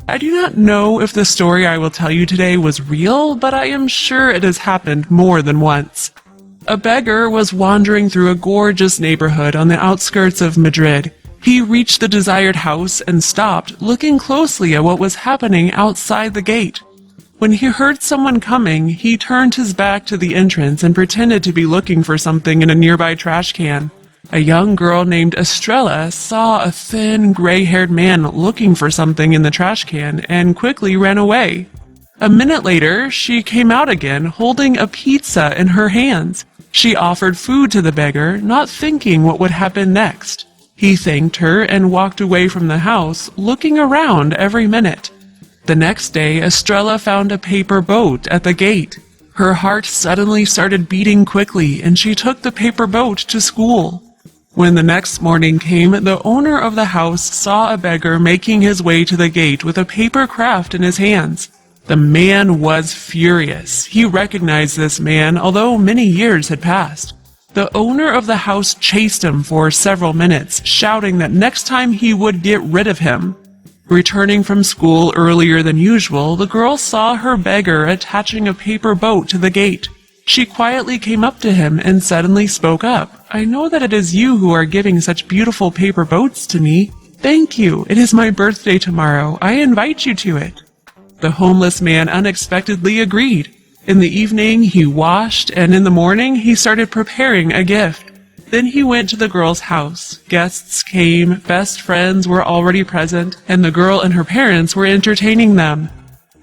I do not know if the story I will tell you today was real, but I am sure it has happened more than once. A beggar was wandering through a gorgeous neighborhood on the outskirts of Madrid. He reached the desired house and stopped, looking closely at what was happening outside the gate. When he heard someone coming, he turned his back to the entrance and pretended to be looking for something in a nearby trash can. A young girl named Estrella saw a thin, gray-haired man looking for something in the trash can and quickly ran away. A minute later, she came out again, holding a pizza in her hands. She offered food to the beggar, not thinking what would happen next. He thanked her and walked away from the house, looking around every minute. The next day, Estrella found a paper boat at the gate. Her heart suddenly started beating quickly, and she took the paper boat to school. When the next morning came, the owner of the house saw a beggar making his way to the gate with a paper craft in his hands. The man was furious. He recognized this man, although many years had passed. The owner of the house chased him for several minutes, shouting that next time he would get rid of him. Returning from school earlier than usual, the girl saw her beggar attaching a paper boat to the gate. She quietly came up to him and suddenly spoke up. "I know that it is you who are giving such beautiful paper boats to me. Thank you. It is my birthday tomorrow. I invite you to it." The homeless man unexpectedly agreed. In the evening, he washed, and in the morning, he started preparing a gift. Then he went to the girl's house. Guests came, best friends were already present, and the girl and her parents were entertaining them.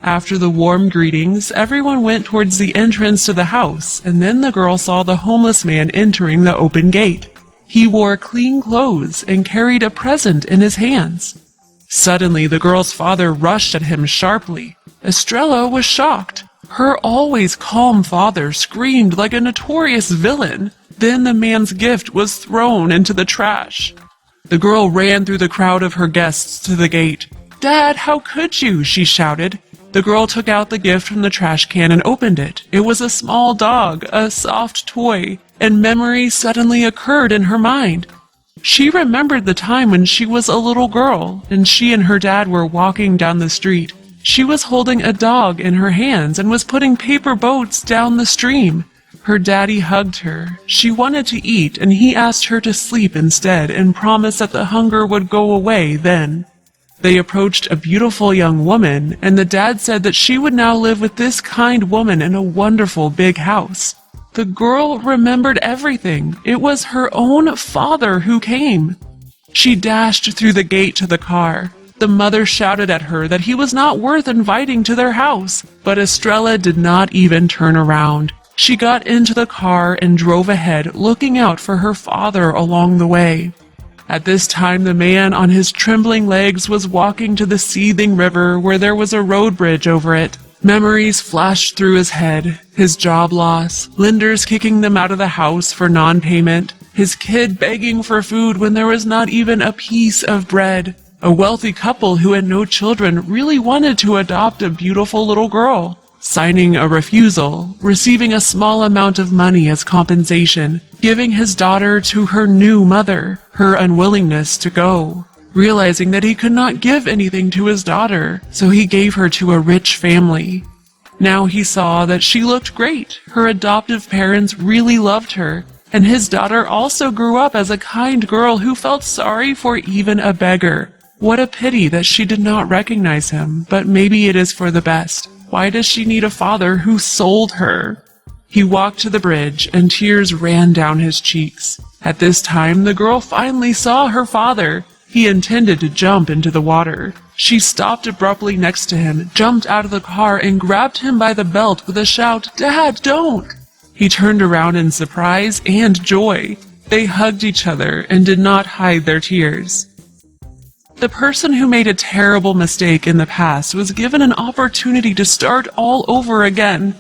After the warm greetings, everyone went towards the entrance to the house, and then the girl saw the homeless man entering the open gate. He wore clean clothes and carried a present in his hands. Suddenly, the girl's father rushed at him sharply. Estrella was shocked. Her always calm father screamed like a notorious villain. Then the man's gift was thrown into the trash. The girl ran through the crowd of her guests to the gate. "Dad, how could you?" she shouted. The girl took out the gift from the trash can and opened it. It was a small dog, a soft toy, and memories suddenly occurred in her mind. She remembered the time when she was a little girl, and she and her dad were walking down the street. She was holding a dog in her hands and was putting paper boats down the stream. Her daddy hugged her. She wanted to eat, and he asked her to sleep instead and promised that the hunger would go away then. They approached a beautiful young woman, and the dad said that she would now live with this kind woman in a wonderful big house. The girl remembered everything. It was her own father who came. She dashed through the gate to the car. The mother shouted at her that he was not worth inviting to their house, but Estrella did not even turn around. She got into the car and drove ahead, looking out for her father along the way. At this time, the man on his trembling legs was walking to the seething river where there was a road bridge over it. Memories flashed through his head. His job loss, lenders kicking them out of the house for non-payment, his kid begging for food when there was not even a piece of bread. A wealthy couple who had no children really wanted to adopt a beautiful little girl. Signing a refusal, receiving a small amount of money as compensation, giving his daughter to her new mother, her unwillingness to go, realizing that he could not give anything to his daughter, so he gave her to a rich family. Now he saw that she looked great, her adoptive parents really loved her, and his daughter also grew up as a kind girl who felt sorry for even a beggar. What a pity that she did not recognize him, but maybe it is for the best. Why does she need a father who sold her? He walked to the bridge, and tears ran down his cheeks. At this time, the girl finally saw her father. He intended to jump into the water. She stopped abruptly next to him, jumped out of the car, and grabbed him by the belt with a shout, "Dad, don't!" He turned around in surprise and joy. They hugged each other and did not hide their tears. The person who made a terrible mistake in the past was given an opportunity to start all over again.